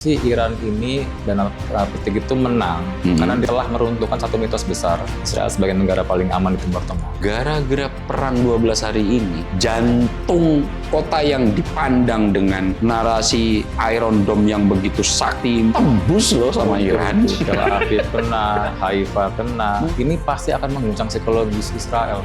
Si Iran ini dan petik itu menang karena dia telah meruntuhkan satu mitos besar, Israel sebagai negara paling aman di Timur Tengah. Gara-gara perang 12 hari ini, jantung kota yang dipandang dengan narasi Iron Dome yang begitu sakti tembus loh sama Iran. Tel Aviv kena, Haifa kena, ini pasti akan mengguncang psikologis Israel.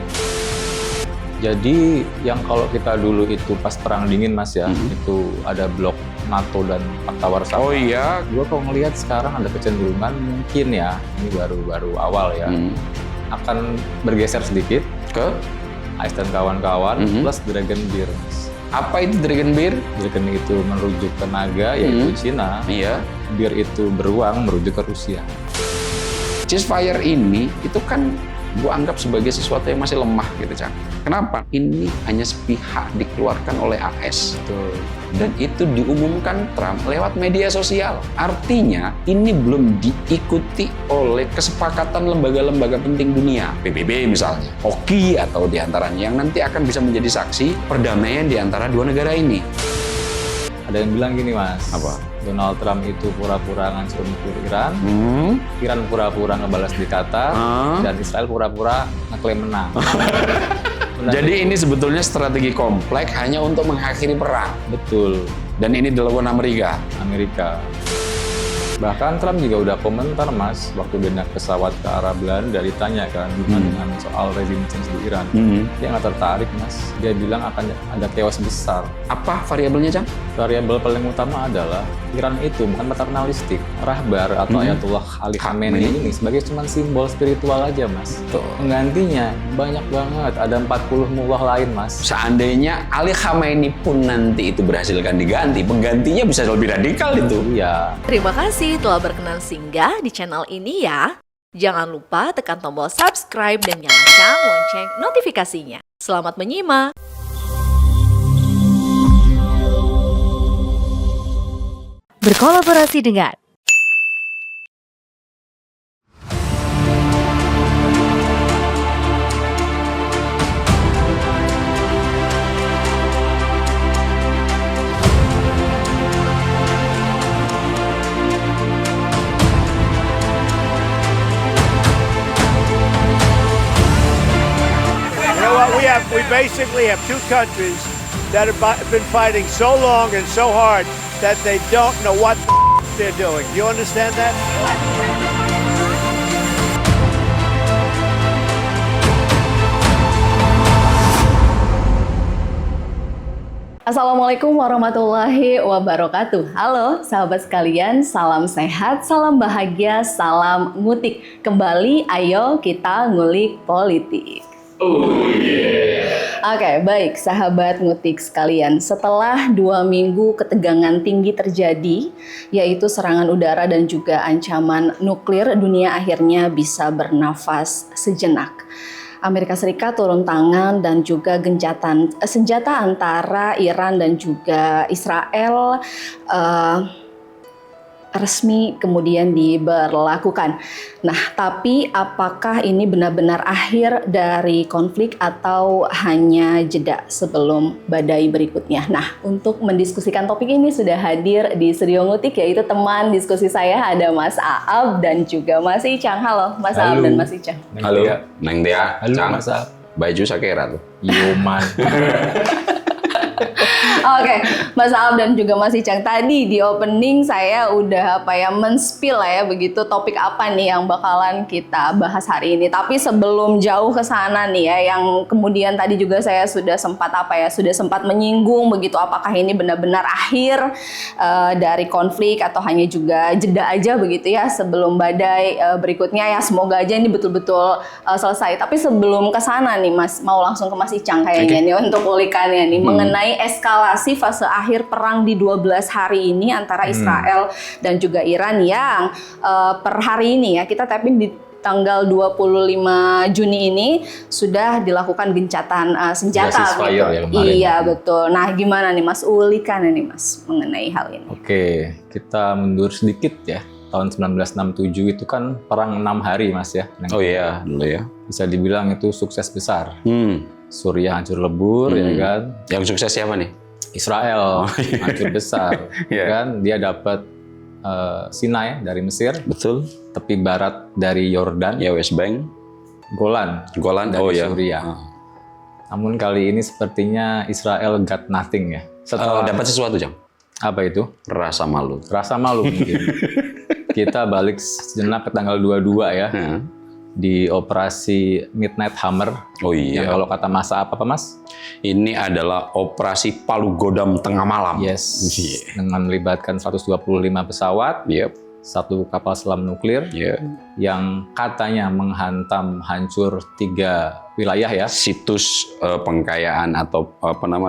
Jadi yang kalau kita dulu itu pas perang dingin Mas ya, itu ada blok NATO dan Fakta Warsawa. Oh iya, Gue kalau ngelihat sekarang ada kecenderungan mungkin ya, ini baru awal ya, akan bergeser sedikit ke Ice dan kawan-kawan plus Dragon Beer. apa itu Dragon Beer? Dragon itu merujuk ke naga, yaitu Cina. Iya. Beer itu beruang, merujuk ke Rusia. Ceasefire ini itu kan gue anggap sebagai sesuatu yang masih lemah gitu, Cang. Kenapa? Ini hanya sepihak dikeluarkan oleh AS. Betul. Dan itu diumumkan Trump lewat media sosial. Artinya ini belum diikuti oleh kesepakatan lembaga-lembaga penting dunia. PBB misalnya, OKI atau diantaranya yang nanti akan bisa menjadi saksi perdamaian di antara dua negara ini. Ada yang bilang gini Mas, Apa? Donald Trump itu pura-pura ngancur nuklir Iran, Iran pura-pura ngebalas di Qatar, dan Israel pura-pura ngeklaim menang. Jadi ini sebetulnya strategi kompleks hanya untuk mengakhiri perang. Betul, Dan ini dilakukan Amerika. Amerika. Bahkan Trump juga udah komentar Mas, waktu dia naik pesawat ke arah Belanda, ditanya kan dengan soal rezim change di Iran. Dia nggak tertarik Mas, dia bilang akan ada chaos besar. Apa variabelnya, Cang? Variabel paling utama adalah Iran itu bukan paternalistik. Rahbar atau Ayatullah Ali Khamenei ini sebagai cuma simbol spiritual aja Mas. Penggantinya banyak banget, ada 40 mullah lain Mas. Seandainya Ali Khamenei pun nanti itu berhasilkan diganti, penggantinya bisa lebih radikal itu. Iya. Terima kasih telah berkenan singgah di channel ini ya. Jangan lupa tekan tombol subscribe dan nyalakan lonceng notifikasinya. Selamat menyimak! Berkolaborasi dengan We basically have two countries that have been fighting so long and so hard that they don't know what they're doing. Do you understand that? Assalamualaikum warahmatullahi wabarakatuh. Halo sahabat sekalian, salam sehat, salam bahagia, salam ngutik. Kembali ayo kita ngulik politik. Oke, baik sahabat ngutik sekalian. Setelah 2 minggu ketegangan tinggi terjadi, yaitu serangan udara dan juga ancaman nuklir, dunia akhirnya bisa bernafas sejenak. Amerika Serikat turun tangan dan juga gencatan senjata antara Iran dan juga Israel resmi kemudian diberlakukan. Nah, tapi apakah ini benar-benar akhir dari konflik atau hanya jeda sebelum badai berikutnya? Nah, untuk mendiskusikan topik ini sudah hadir di studio ngutik, yaitu teman diskusi saya ada Mas Aab dan juga Mas Icang. Halo Mas Aab dan Mas Icang. Halo, Neng Dea. Halo Cang. Mas Aab. Baju sakera tuh. Yoman. Oke, Mas Aab dan juga Mas Icang, tadi di opening saya udah men-spill lah ya begitu topik apa nih yang bakalan kita bahas hari ini. Tapi sebelum jauh ke sana nih ya, yang kemudian tadi juga saya sudah sempat menyinggung begitu, apakah ini benar-benar akhir dari konflik atau hanya juga jeda aja begitu ya sebelum badai berikutnya ya, semoga aja ini betul-betul selesai. Tapi sebelum ke sana nih Mas, mau langsung ke Mas Icang kayaknya nih untuk ulikannya nih mengenai eskalasi fase akhir perang di 12 hari ini antara Israel dan juga Iran yang per hari ini ya, kita tapping di tanggal 25 Juni ini sudah dilakukan gencatan senjata gitu. Ya, iya betul. Nah, gimana nih Mas ulikan nih Mas mengenai hal ini? Oke, kita mundur sedikit ya. Tahun 1967 itu kan perang 6 hari Mas ya. Oh iya, dulu ya. Bisa dibilang itu sukses besar. Suriah hancur lebur ya kan. Yang sukses siapa nih? Israel hancur besar, Iya. kan? Dia dapat Sinai dari Mesir, Betul. tepi barat dari Yordan, Ya, West Bank, Golan Golan. dari Oh ya. Suriah. Namun kali ini sepertinya Israel got nothing ya. Setelah Dapat sesuatu, Jang. apa itu? Rasa malu. Rasa malu mungkin. Kita balik sejenak ke tanggal 22 ya. Di operasi Midnight Hammer. Oh Yang iya. kalau kata masa apa Mas? Ini adalah operasi Palu Godam tengah malam. Yes. Iya. Dengan melibatkan 125 pesawat, Yep. satu kapal selam nuklir Ya. yang katanya menghantam hancur 3 wilayah ya. Situs pengkayaan atau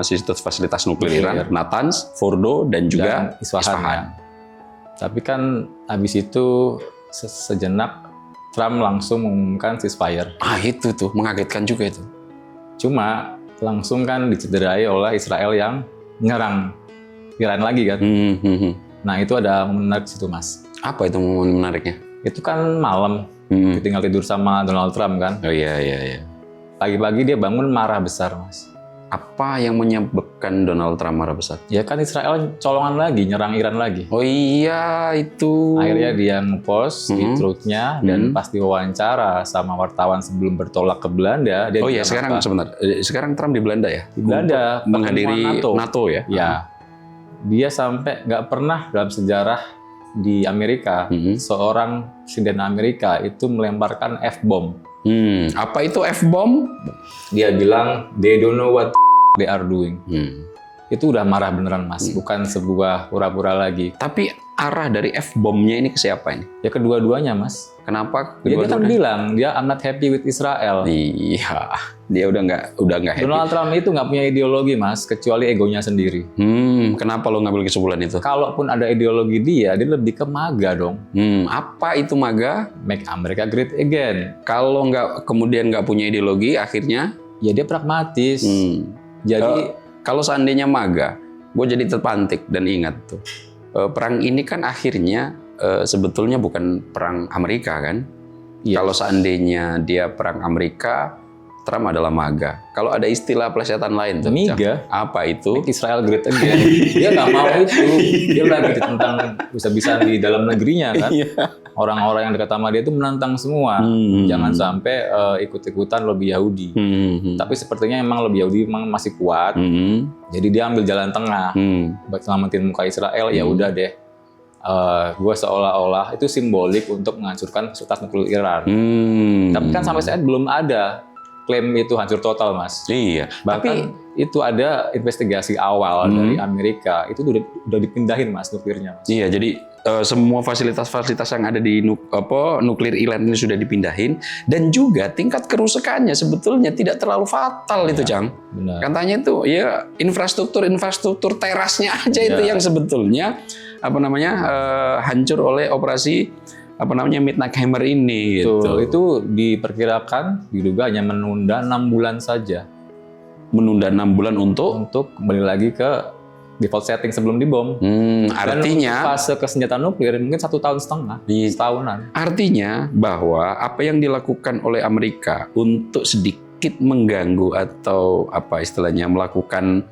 situs fasilitas nuklir Iran, Natanz, Fordo, dan juga Dan Isfahan. Isfahan. Tapi kan habis itu sejenak Trump langsung mengumumkan ceasefire. Itu tuh mengagetkan juga itu. Cuma langsung kan dicederai oleh Israel yang nyerang Iran lagi kan. Nah itu ada menarik situ Mas. Apa itu momen menariknya? Itu kan malam, tinggal tidur sama Donald Trump kan. Oh iya. Pagi-pagi dia bangun marah besar Mas. Apa yang menyebabkan Donald Trump marah besar? Ya kan Israel colongan lagi, nyerang Iran lagi. Oh iya, itu. Akhirnya dia ngepost di Truth-nya dan pas diwawancara sama wartawan sebelum bertolak ke Belanda, dia Oh iya, bilang sekarang apa? sebentar. Sekarang Trump di Belanda ya? Di Belanda, Untuk menghadiri pertemuan NATO ya? Ya, dia sampai nggak pernah dalam sejarah di Amerika seorang presiden Amerika itu melemparkan F-bomb. Apa itu F-bomb? Dia bilang they don't know what they are doing. Itu udah marah beneran Mas, bukan sebuah pura-pura lagi. Tapi arah dari F-bomb-nya ini ke siapa ini? Ya kedua-duanya Mas. Kenapa Dia kan kedua-duanya? bilang dia I'm not happy with Israel. Iya, dia udah nggak happy. Donald Trump itu nggak punya ideologi Mas, kecuali egonya sendiri. Kenapa lo ngambil kesimpulan itu? Kalaupun ada ideologi dia lebih ke MAGA dong. Apa itu MAGA? Make America Great Again. Kalau kemudian nggak punya ideologi, akhirnya Ya dia pragmatis. Jadi kalau seandainya MAGA, gue jadi terpantik dan ingat tuh, perang ini kan akhirnya sebetulnya bukan perang Amerika kan? Iya. Kalau seandainya dia perang Amerika, Trump adalah MAGA. Kalau ada istilah plesetan lain tuh, MIGA. apa itu? Make Israel Great Again. Dia nggak mau itu. Dia lagi tentang bisa-bisa di dalam negerinya kan. Orang-orang yang dekat sama dia itu menantang semua. Jangan sampai ikut-ikutan lobby Yahudi. Tapi sepertinya emang lobby Yahudi emang masih kuat. Jadi dia ambil jalan tengah buat selamatin muka Israel. Ya udah deh. Gue seolah-olah itu simbolik untuk menghancurkan fasilitas nuklir Iran. Tapi kan sampai saat belum ada klaim itu hancur total, Mas. Iya. Bahkan itu ada investigasi awal dari Amerika, itu udah dipindahin, Mas, nuklirnya, Mas. Iya, jadi semua fasilitas-fasilitas yang ada di nuklir Iran ini sudah dipindahin, dan juga tingkat kerusakannya sebetulnya tidak terlalu fatal itu, Cang. Benar. Katanya itu ya infrastruktur terasnya aja itu yang sebetulnya hancur oleh operasi Midnight Hammer ini gitu. Itu diperkirakan diduga hanya menunda 6 bulan saja. Menunda 6 bulan untuk kembali lagi ke default setting sebelum dibom. Artinya Dan fase kesenjataan nuklir mungkin 1,5 tahun, setahunan. Artinya bahwa apa yang dilakukan oleh Amerika untuk sedikit mengganggu atau apa istilahnya melakukan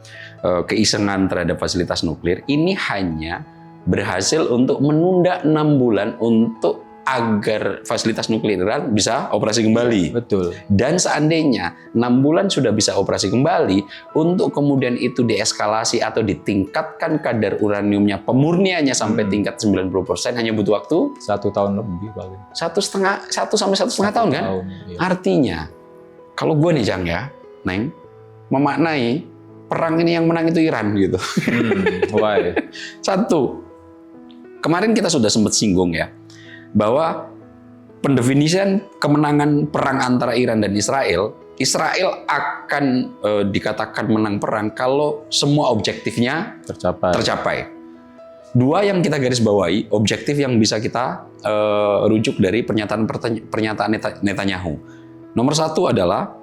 keisengan terhadap fasilitas nuklir ini hanya berhasil untuk menunda 6 bulan untuk agar fasilitas nuklir Iran bisa operasi kembali. Betul. Dan seandainya 6 bulan sudah bisa operasi kembali, untuk kemudian itu dieskalasi atau ditingkatkan kadar uraniumnya, pemurniannya sampai tingkat 90% hanya butuh waktu 1 tahun lebih paling. 1 sampai 1,5 tahun kan? Iya. Artinya, kalau gue nih Jang ya, Neng, memaknai perang ini yang menang itu Iran gitu. Why? Satu, kemarin kita sudah sempat singgung ya, bahwa pendefinisian kemenangan perang antara Iran dan Israel akan dikatakan menang perang kalau semua objektifnya tercapai. Dua yang kita garis bawahi, objektif yang bisa kita rujuk dari pernyataan Netanyahu. Nomor satu adalah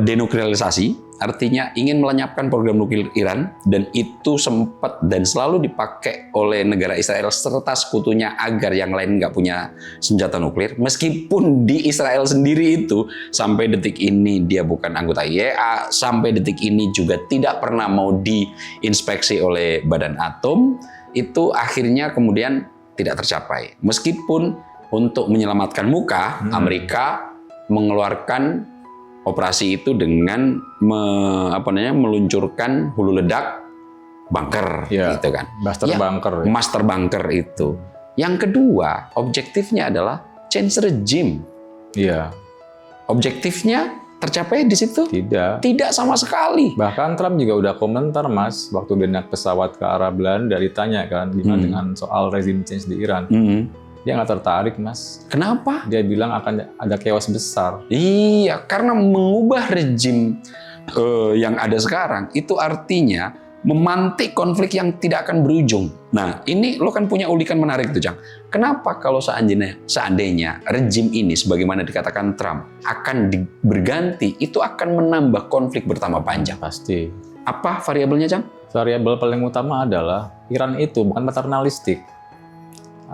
denuklerisasi, artinya ingin melenyapkan program nuklir Iran, dan itu sempat dan selalu dipakai oleh negara Israel serta sekutunya agar yang lain nggak punya senjata nuklir. Meskipun di Israel sendiri itu sampai detik ini dia bukan anggota IAEA, sampai detik ini juga tidak pernah mau diinspeksi oleh Badan Atom, itu akhirnya kemudian tidak tercapai. Meskipun untuk menyelamatkan muka, Amerika mengeluarkan operasi itu dengan meluncurkan hulu ledak bunker, gitu kan. Master bunker itu. Yang kedua, objektifnya adalah change regime. Iya. Objektifnya tercapai di situ? Tidak sama sekali. Bahkan Trump juga udah komentar, Mas, waktu dia naik pesawat ke arah Belanda, ditanya kan gimana dengan soal rezim change di Iran. Dia nggak tertarik, Mas. Kenapa? Dia bilang akan ada chaos besar. Iya, karena mengubah rezim yang ada sekarang itu artinya memantik konflik yang tidak akan berujung. Nah, ini lo kan punya ulikan menarik tuh, Cang. Kenapa kalau seandainya rezim ini, sebagaimana dikatakan Trump, akan berganti, itu akan menambah konflik bertambah panjang? Pasti. Apa variabelnya, Cang? Variabel paling utama adalah Iran itu bukan paternalistik.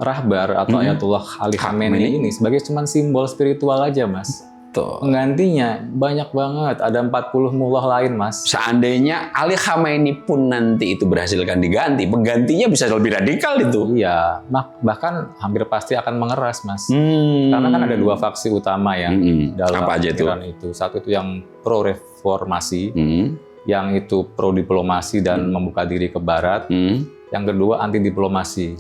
Rahbar atau Ayatollah Ali Khamenei ini sebagai cuman simbol spiritual aja, Mas. Penggantinya banyak banget, ada 40 mullah lain, Mas. Seandainya Ali Khamenei pun nanti itu berhasilkan diganti, penggantinya bisa lebih radikal itu. Iya, bahkan hampir pasti akan mengeras, Mas. Karena kan ada dua faksi utama ya dalam apa aja Iran itu. Satu itu yang pro reformasi, yang itu pro diplomasi dan membuka diri ke Barat. Yang kedua anti diplomasi.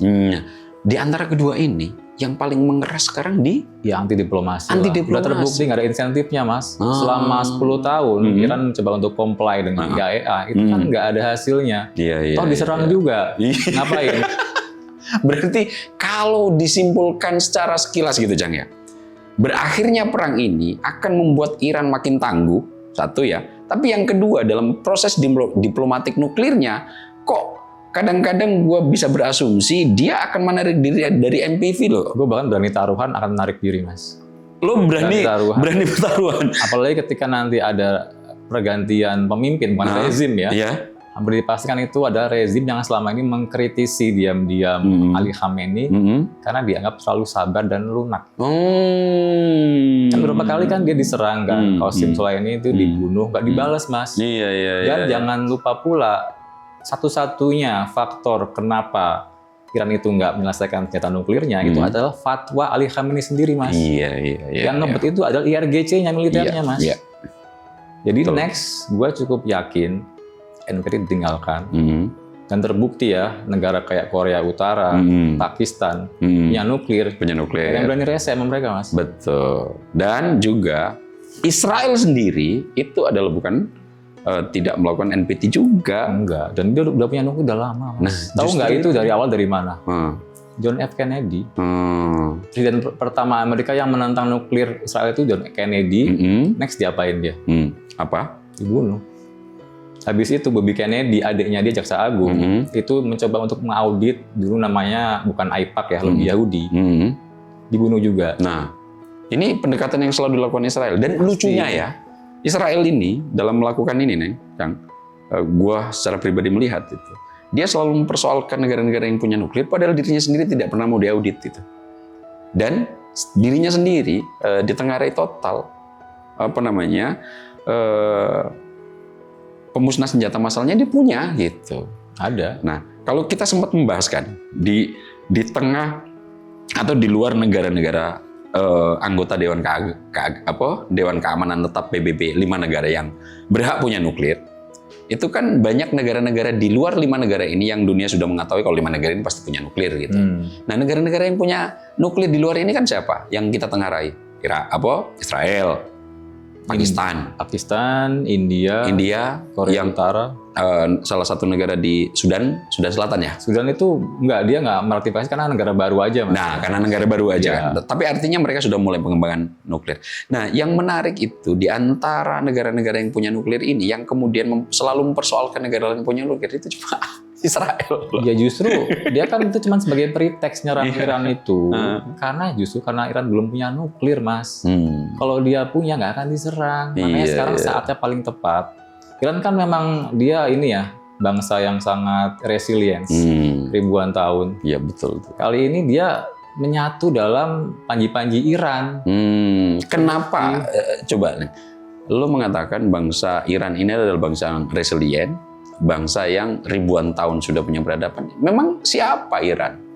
Di antara kedua ini, yang paling mengeras sekarang anti diplomasi. Anti diplomasi. Udah terbukti nggak ada insentifnya, Mas. Selama 10 tahun Iran coba untuk comply dengan IAEA, itu kan nggak ada hasilnya. Toh diserang juga. Ngapain? Berarti kalau disimpulkan secara sekilas gitu, Jang ya, berakhirnya perang ini akan membuat Iran makin tangguh, satu ya. Tapi yang kedua, dalam proses diplomatik nuklirnya, kok kadang-kadang gue bisa berasumsi dia akan menarik diri dari NPV loh. Gue bahkan berani taruhan akan menarik diri, Mas. Lo berani bertaruhan. Apalagi ketika nanti ada pergantian pemimpin, bukan rezim ya. Hampir dipastikan itu ada rezim yang selama ini mengkritisi diam-diam Ali Khamenei karena dianggap terlalu sabar dan lunak. Kan beberapa kali kan dia diserang kan, Qasim Soleimani itu dibunuh, nggak dibalas, Mas. Dan jangan lupa pula, satu-satunya faktor kenapa Iran itu nggak menyelesaikan senjata nuklirnya itu adalah fatwa Ali Khamenei sendiri, Mas. Yang ngebet itu adalah IRGC-nya, militernya, Mas. Jadi next, gue cukup yakin NPT ditinggalkan. Dan terbukti ya, negara kayak Korea Utara, Pakistan, punya nuklir. Yang berani rese sama mereka, Mas. Betul. Dan juga Israel sendiri itu adalah tidak melakukan NPT juga. Enggak, dan dia udah punya nuklir udah lama, Mas. Tahu nggak itu dari awal dari mana? John F. Kennedy. Presiden pertama Amerika yang menentang nuklir Israel itu John F. Kennedy. Next diapain dia? Apa? Dibunuh. Habis itu Bobby Kennedy, adiknya dia jaksa agung, itu mencoba untuk mengaudit, dulu namanya bukan AIPAC ya, lebih Yahudi. Dibunuh juga. Nah, ini pendekatan yang selalu dilakukan Israel. Dan lucunya ya, Israel ini dalam melakukan ini nih, yang gua secara pribadi melihat itu, dia selalu mempersoalkan negara-negara yang punya nuklir, padahal dirinya sendiri tidak pernah mau diaudit itu. Dan dirinya sendiri ditengarai total, pemusnah senjata massalnya dia punya gitu. Ada. Nah, kalau kita sempat membahaskan di tengah atau di luar negara-negara anggota Dewan Keamanan Tetap PBB 5 negara yang berhak punya nuklir, itu kan banyak negara-negara di luar 5 negara ini yang dunia sudah mengetahui kalau 5 negara ini pasti punya nuklir gitu. Nah, negara-negara yang punya nuklir di luar ini kan siapa? Yang kita tengarai? Israel, Pakistan, India, Korea Utara, salah satu negara di Sudan Selatan ya. Sudan itu dia nggak meratifikasi karena negara baru aja, Mas. Nah, karena negara baru aja. Tapi artinya mereka sudah mulai pengembangan nuklir. Nah, yang menarik itu di antara negara-negara yang punya nuklir ini, yang kemudian selalu mempersoalkan negara lain yang punya nuklir itu cuma Israel. Ya justru dia kan itu cuma sebagai pretext nyerang Iran itu. Karena Iran belum punya nuklir, Mas. Kalau dia punya nggak akan diserang. Makanya sekarang saatnya paling tepat. Iran kan memang dia ini ya, bangsa yang sangat resilient ribuan tahun. Iya, betul. Kali ini dia menyatu dalam panji-panji Iran. Kenapa? Coba nih. Lo mengatakan bangsa Iran ini adalah bangsa yang resilient. bangsa yang ribuan tahun sudah punya peradaban. Memang siapa Iran?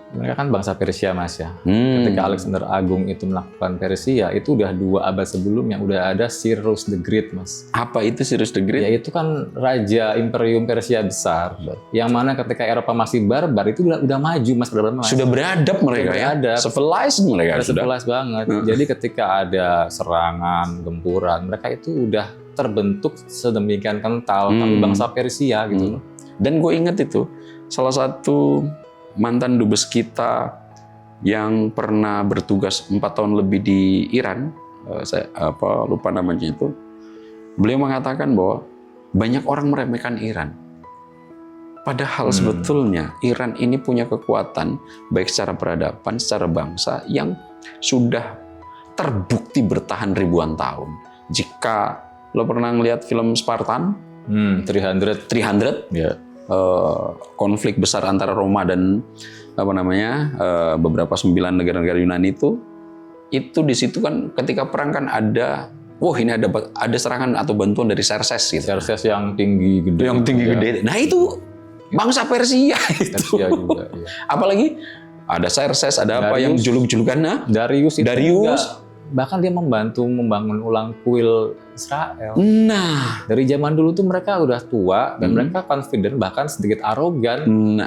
Mereka kan bangsa Persia, Mas ya. Ketika Alexander Agung itu melakukan Persia, itu udah 2 abad sebelumnya udah ada Cyrus the Great, Mas. Apa itu Cyrus the Great? Ya itu kan raja Imperium Persia besar. Yang mana ketika Eropa masih barbar itu udah maju, Mas, peradaban, Mas. Sudah beradab mereka ya. Beradab. Civilized mereka Udah sudah. civilized banget. Jadi ketika ada serangan, gempuran, mereka itu udah terbentuk sedemikian kental kami bangsa Persia gitu loh. Dan gue inget itu salah satu mantan dubes kita yang pernah bertugas 4 tahun lebih di Iran, saya lupa namanya itu. Beliau mengatakan bahwa banyak orang meremehkan Iran. Padahal sebetulnya Iran ini punya kekuatan baik secara peradaban, secara bangsa yang sudah terbukti bertahan ribuan tahun. Jika lo pernah ngelihat film Spartan, 300, Ya. konflik besar antara Roma dan beberapa 9 negara-negara Yunani itu di situ kan ketika perang kan ada ini ada serangan atau bantuan dari Xerxes gitu. Xerxes yang tinggi gede. Yang tinggi ya. gede. Nah itu bangsa Persia itu. Persia juga. Ya. Apalagi ada Xerxes, ada apa yang Darius. juluk-julukannya? Darius itu Darius. juga, bahkan dia membantu membangun ulang kuil Israel. Nah, Dari zaman dulu tuh mereka udah tua dan mereka confident, bahkan sedikit arogan.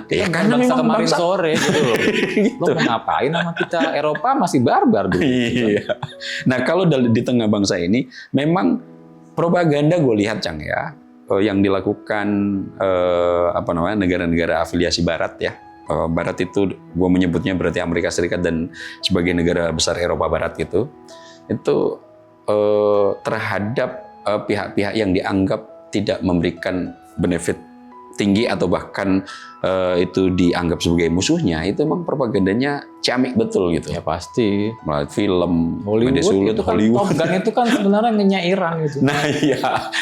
ya Kita karena bangsa memang kemarin bangsa sore gitu loh. Lo mau ngapain sama kita? Eropa masih barbar dulu. Iya. Nah, kalau di tengah bangsa ini memang propaganda gue lihat Cang ya, yang dilakukan negara-negara afiliasi barat ya. Barat itu gue menyebutnya berarti Amerika Serikat dan sebagai negara besar Eropa Barat gitu. Itu terhadap pihak-pihak yang dianggap tidak memberikan benefit tinggi atau bahkan itu dianggap sebagai musuhnya, itu memang propagandanya ciamik betul gitu. Ya pasti. Melalui film, Hollywood media sulut, itu kan Hollywood. Top Gun itu kan sebenarnya nyairan gitu. Nah iya,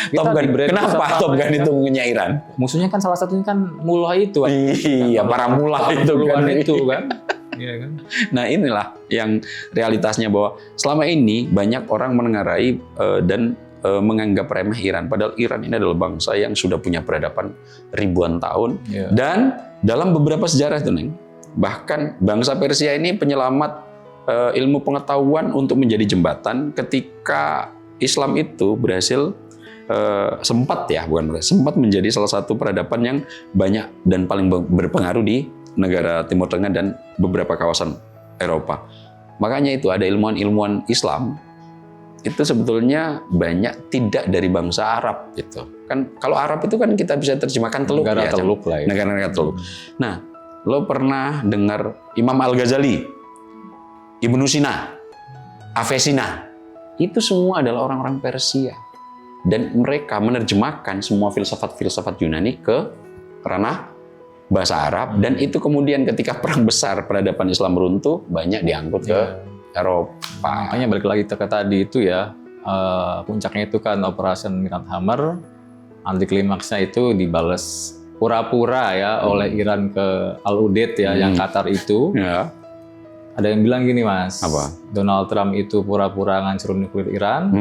Kita Top Gun. di-brand Kenapa sama Top Gun mereka. itu menyairan? Musuhnya kan salah satunya kan mullah itu. Iya, para mullah itu kan. Itu kan. Iya kan. Nah inilah yang realitasnya bahwa selama ini banyak orang menengarai dan menganggap remeh Iran. Padahal Iran ini adalah bangsa yang sudah punya peradaban ribuan tahun. Iya. Dan dalam beberapa sejarah itu, Neng, bahkan bangsa Persia ini penyelamat ilmu pengetahuan untuk menjadi jembatan ketika Islam itu berhasil sempat menjadi salah satu peradaban yang banyak dan paling berpengaruh di negara Timur Tengah dan beberapa kawasan Eropa. Makanya itu ada ilmuwan-ilmuwan Islam itu sebetulnya banyak tidak dari bangsa Arab gitu. Kan kalau Arab itu kan kita bisa terjemahkan teluk Negara ya, teluk lah ya. Negara-negara teluk. Nah, lo pernah dengar Imam Al-Ghazali, Ibnu Sina, Avicenna. Itu semua adalah orang-orang Persia. Dan mereka menerjemahkan semua filsafat-filsafat Yunani ke ranah bahasa Arab. Dan itu kemudian ketika perang besar peradaban Islam runtuh, banyak diangkut ke Eropa. Makanya balik lagi ke tadi itu ya, puncaknya itu kan Operation Mirat Hammer, anti klimaksnya itu dibales pura-pura ya oleh Iran ke Al-Udeid ya, yang Qatar itu. Ya. Ada yang bilang gini Mas, Apa? Donald Trump itu pura-pura ngancurin nuklir Iran,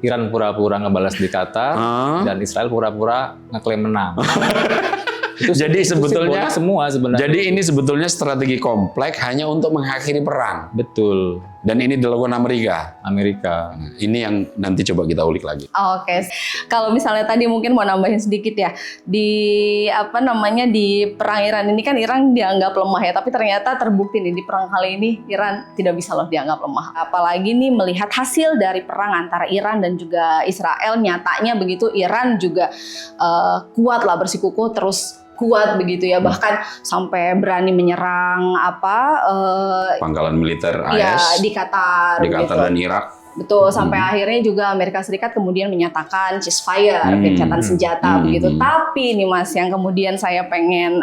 Iran pura-pura ngebalas di Qatar, dan Israel pura-pura ngeklaim menang. Jadi sebetulnya simbolik semua sebenarnya. Jadi ini sebetulnya strategi kompleks hanya untuk mengakhiri perang. Betul, Dan ini dilakukan Amerika. Amerika. Nah, ini yang nanti coba kita ulik lagi. Oke, kalau misalnya tadi mungkin mau nambahin sedikit ya, di perang Iran ini kan Iran dianggap lemah ya, tapi ternyata terbukti nih di perang kali ini Iran tidak bisa loh dianggap lemah. Apalagi nih melihat hasil dari perang antara Iran dan juga Israel, nyatanya begitu Iran juga kuat lah, bersikukuh terus kuat begitu ya, bahkan sampai berani menyerang Pangkalan militer ya AS di Qatar di gitu. Qatar dan Irak. Betul, sampai akhirnya juga Amerika Serikat kemudian menyatakan ceasefire, gencatan senjata begitu. Tapi nih Mas, yang kemudian saya pengen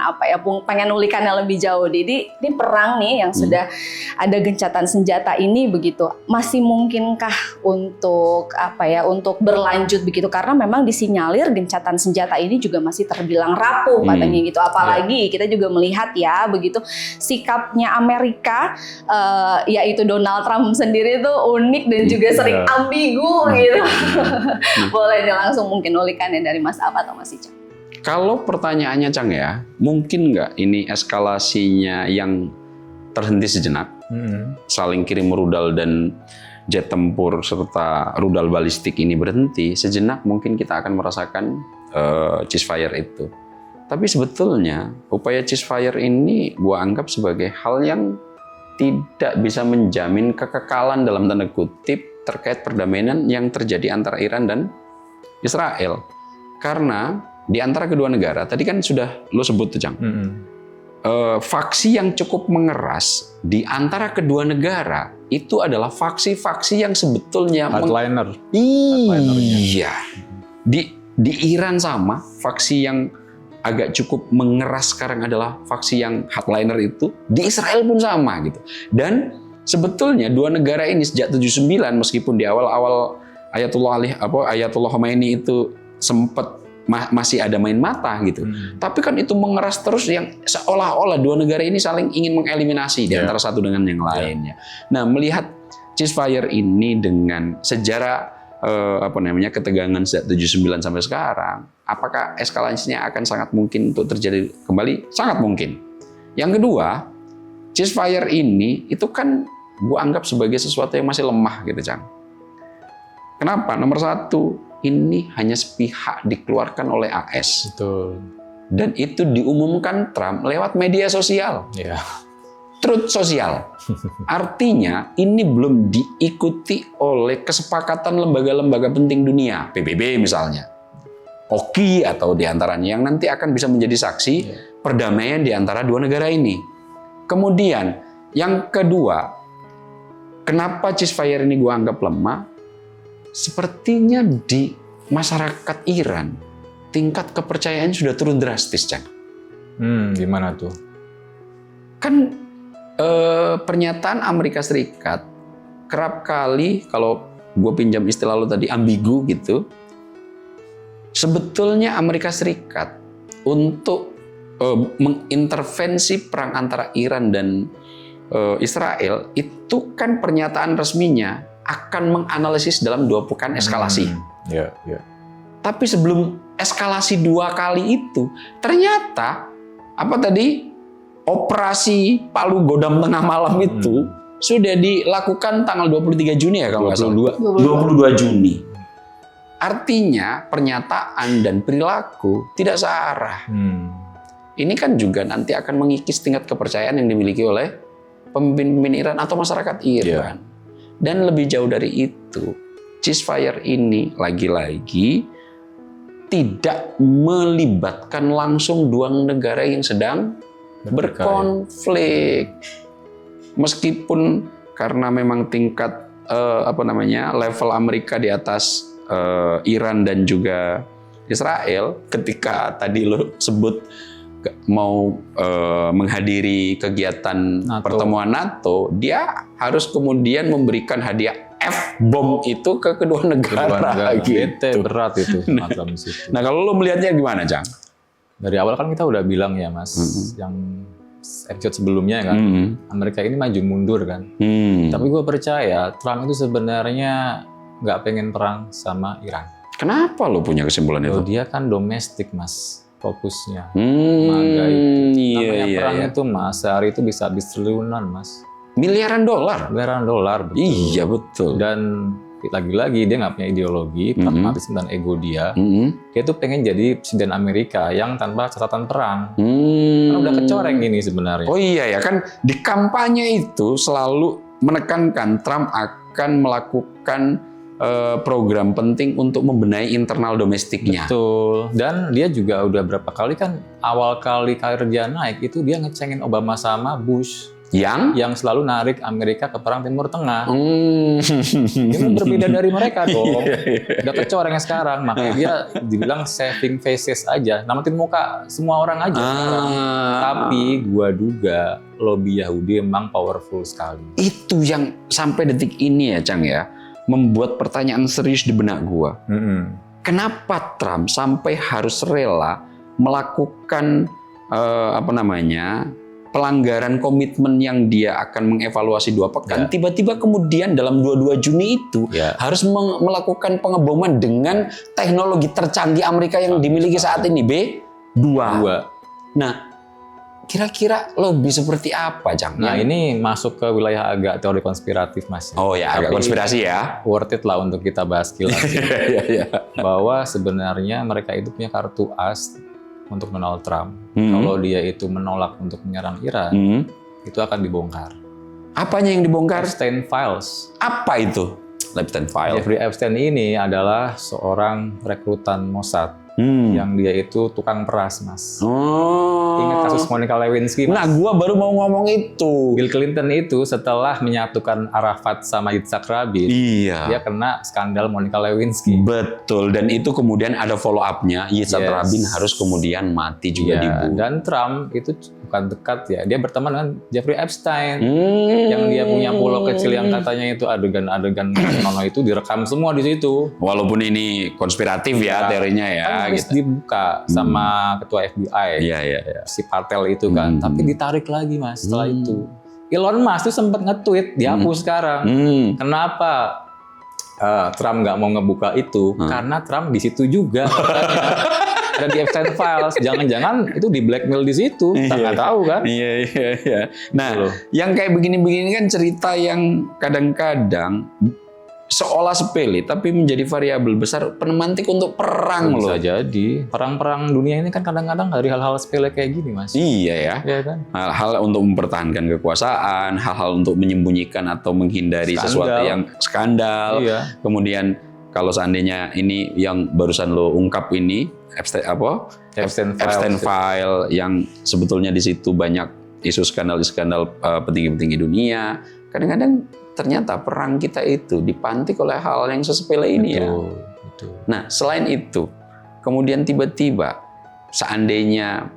pengen ulikannya lebih jauh. Jadi ini perang nih yang sudah ada gencatan senjata ini begitu. Masih mungkinkah untuk untuk berlanjut begitu, karena memang disinyalir gencatan senjata ini juga masih terbilang rapuh katanya gitu. Apalagi kita juga melihat ya begitu sikapnya Amerika, yaitu Donald Trump sendiri itu unik dan juga sering ambigu gitu. Boleh nih langsung mungkin ulikannya dari Mas Apa atau Mas Icang? Kalau pertanyaannya Cang ya, mungkin nggak ini eskalasinya yang terhenti sejenak, saling kirim rudal dan jet tempur serta rudal balistik ini berhenti sejenak, mungkin kita akan merasakan ceasefire itu. Tapi sebetulnya upaya ceasefire ini gua anggap sebagai hal yang tidak bisa menjamin kekekalan dalam tanda kutip terkait perdamaian yang terjadi antara Iran dan Israel. Karena di antara kedua negara, tadi kan sudah lo sebut tuh, Cang. Faksi yang cukup mengeras di antara kedua negara itu adalah faksi-faksi yang sebetulnya Hardliner. Iya. Di Iran sama, faksi yang agak cukup mengeras sekarang adalah faksi yang hardliner itu. Di Israel pun sama gitu. Dan sebetulnya dua negara ini sejak 79 meskipun di awal-awal Ayatullah Khomeini itu sempat masih ada main mata gitu. Tapi kan itu mengeras terus yang seolah-olah dua negara ini saling ingin mengeliminasi di antara satu dengan yang lainnya. Nah, melihat ceasefire ini dengan sejarah ketegangan sejak 79 sampai sekarang, apakah eskalasinya akan sangat mungkin untuk terjadi kembali? Sangat mungkin. Yang kedua, ceasefire ini itu kan gue anggap sebagai sesuatu yang masih lemah gitu, Cang. Kenapa? Nomor satu, ini hanya sepihak dikeluarkan oleh AS. Betul. Dan itu diumumkan Trump lewat media sosial. Ya. Truth sosial. Artinya ini belum diikuti oleh kesepakatan lembaga-lembaga penting dunia. PBB misalnya. OKI atau diantaranya yang nanti akan bisa menjadi saksi perdamaian di antara dua negara ini. Kemudian yang kedua, kenapa ceasefire ini gua anggap lemah? Sepertinya di masyarakat Iran tingkat kepercayaan sudah turun drastis, Cang. Gimana tuh? Kan pernyataan Amerika Serikat kerap kali, kalau gue pinjam istilah lo tadi, ambigu gitu. Sebetulnya Amerika Serikat untuk mengintervensi perang antara Iran dan Israel itu kan pernyataan resminya akan menganalisis dalam 2 pekan eskalasi. Tapi sebelum eskalasi 2 kali itu, ternyata operasi Palu Godam tengah malam itu sudah dilakukan tanggal 23 Juni ya kalau nggak salah. 22 Juni. Artinya pernyataan dan perilaku tidak searah. Ini kan juga nanti akan mengikis tingkat kepercayaan yang dimiliki oleh pemimpin-pemimpin Iran atau masyarakat Iran. Dan lebih jauh dari itu, ceasefire ini lagi-lagi tidak melibatkan langsung dua negara yang sedang berkonflik. Meskipun karena memang tingkat level Amerika di atas Iran dan juga Israel, ketika tadi lo sebut mau menghadiri kegiatan pertemuan NATO, dia harus kemudian memberikan hadiah F-bom itu ke kedua negara. Gitu. Berat itu. Nah, kalau lo melihatnya gimana, Cang? Dari awal kan kita udah bilang ya, Mas, yang episode sebelumnya kan, Amerika ini maju mundur kan. Tapi gue percaya Trump itu sebenarnya nggak pengen perang sama Iran. Kenapa lo punya kesimpulan itu? Dia kan domestik, Mas. Fokusnya MAGA itu namanya perang itu, Mas, sehari itu bisa habis triliunan, Mas, miliaran dolar betul. Iya betul. Dan lagi-lagi dia nggak punya ideologi, pragmatisme dan ego dia tuh pengen jadi presiden Amerika yang tanpa catatan perang. Karena udah kecoreng ini sebenarnya. Oh iya ya, kan di kampanye itu selalu menekankan Trump akan melakukan program penting untuk membenahi internal domestiknya. Betul. Dan dia juga udah berapa kali kan, awal kali karir dia naik itu dia ngecengin Obama sama Bush yang selalu narik Amerika ke perang Timur Tengah. Dia berbeda dari mereka dong. Udah kecorengnya sekarang, makanya dia dibilang saving faces aja, namatin muka semua orang aja. Tapi gua duga lobby Yahudi emang powerful sekali. Itu yang sampai detik ini ya, Cang ya, membuat pertanyaan serius di benak gua. Kenapa Trump sampai harus rela melakukan pelanggaran komitmen yang dia akan mengevaluasi 2 pekan, tiba-tiba kemudian dalam 22 Juni itu harus melakukan pengeboman dengan teknologi tercanggih Amerika yang dimiliki saat ini, 2. Nah, kira-kira lobby seperti apa, Cang? Nah, ini masuk ke wilayah agak teori konspiratif, Mas. Oh ya, agak Tapi konspirasi ya. worth it lah untuk kita bahas kilas. Iya. Bahwa sebenarnya mereka itu punya kartu as untuk Donald Trump. Hmm. Kalau dia itu menolak untuk menyerang Iran, itu akan dibongkar. Apanya yang dibongkar? Epstein Files. Apa itu? Epstein File. Jeffrey Epstein ini adalah seorang rekrutan Mossad yang dia itu tukang peras, Mas. Oh. Ingat kasus Monica Lewinsky, Mas? Nah, gua baru mau ngomong itu. Bill Clinton itu setelah menyatukan Arafat sama Yitzhak Rabin, Iya. dia kena skandal Monica Lewinsky. Betul, dan itu kemudian ada follow up-nya. Yitzhak Yes. Rabin harus kemudian mati juga Ya, dibunuh. dan Trump itu bukan dekat ya, dia berteman dengan Jeffrey Epstein. Yang dia punya pulau kecil yang katanya itu adegan-adegan nono itu direkam semua di situ. Walaupun ini konspiratif ya teorinya ya. Kan habis Gitu. dibuka sama ketua FBI, Iya. si Patel itu kan, tapi ditarik lagi, Mas, setelah itu. Elon Musk tuh sempat nge-tweet, dihapus sekarang. Kenapa Trump nggak mau ngebuka itu? Karena Trump di situ juga. Ada di Epstein Files, jangan-jangan itu di blackmail di situ, kita nggak tahu kan? Iya. Nah, Gitu loh. yang kayak begini-begini kan cerita yang kadang-kadang seolah sepele tapi menjadi variabel besar penemantik untuk perang loh. Bisa jadi perang-perang dunia ini kan kadang-kadang dari hal-hal sepele kayak gini, Mas. Iya ya. Iya kan? Hal-hal untuk mempertahankan kekuasaan, hal-hal untuk menyembunyikan atau menghindari Skandal. sesuatu yang skandal. Iya. Kemudian kalau seandainya ini yang barusan lo ungkap ini Epstein File yang sebetulnya di situ banyak isu skandal-skandal petinggi-petinggi dunia. Kadang-kadang ternyata perang kita itu dipantik oleh hal yang sesepele ini ya. Betul. Nah, selain itu, kemudian tiba-tiba seandainya